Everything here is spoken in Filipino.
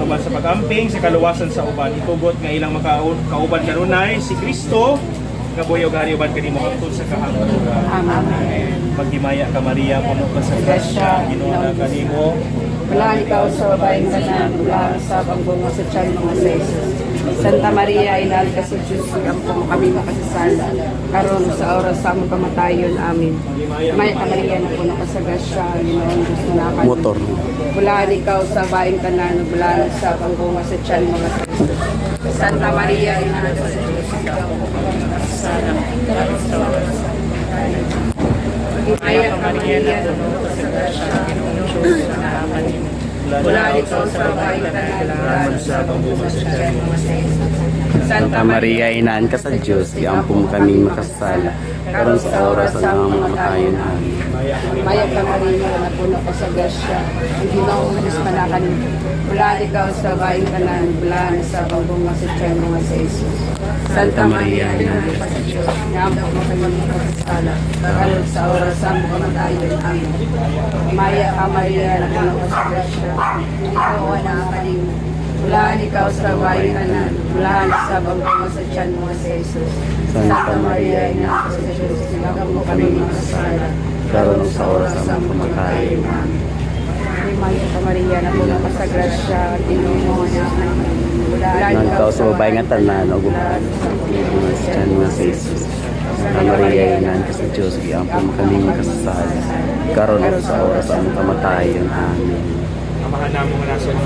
uban sa pag-amping sa kaluwasan sa uban. Itugot nga ilang makauban kanunay si Kristo nga buhi ug hari uban kanimo hangtod sa kahangturan. Amen. Magdimaya ka Maria, puno ka sa grasya, Ginoo na kanimo. Wala ikaw sa babaeng tanan, wala sa pangbunga sa tiyan mga sa Jesus. Santa Maria, inal ka sa Diyos, ampong kami makasasala. Karon sa oras sa among kamatayon. Amen. May ka Maria na puno ka sa grasya, Ginoo ang Diyos na nakan. Motor. Wala ikaw sa babaeng tanan, wala sa pangbunga sa tiyan mga sa Jesus. Santa Maria, inal ka sa Diyos, ampong kami makasasala. Karon sa oras sa among kamatayon. May ka Maria na puno ka sa grasya, Ginoo ang Diyos na nakan. Wala ikaw sa babaeng tanan, wala sa pangbunga sa tiyan mga sa Jesus. Santa Maria, inaan ka sa Diyos, iampun kami makasasala. Karon sa oras sa among kamatayon. Amen. Maya ka Maria, na puno ka sa grasya, ang Ginoo ang Diyos manakan. Wala ikaw sa babaeng tanan, wala sa pangbunga sa tiyan mga sa Jesus. Santa Maria, inaan ka sa Diyos, iampun mo kami makasasala. Karon sa oras sa among kamatayon. Amen. Maya ka Maria, na puno ka sa grasya, ikaw ang nakaling. Wala ikaw sa babaeng tanan, wala sa pangbunga sa tiyan mga sa Jesus. Santa Maria, inaan ka sa Diyos, iampun mo kami makasasala. Karon sa oras sa among kamatayon. Amen. Maya ka Maria, na puno ka sa grasya, Ginoo mo anak. Wala Nang ikaw sa babae nga tanan, o gumawa sa tiyan nga sa Jesus. Santa Maria, inaan ka sa Diyos, iampun kami makasasala. Karon sa oras sa among kamatayon. Amen. Amahan namo nga nasa mga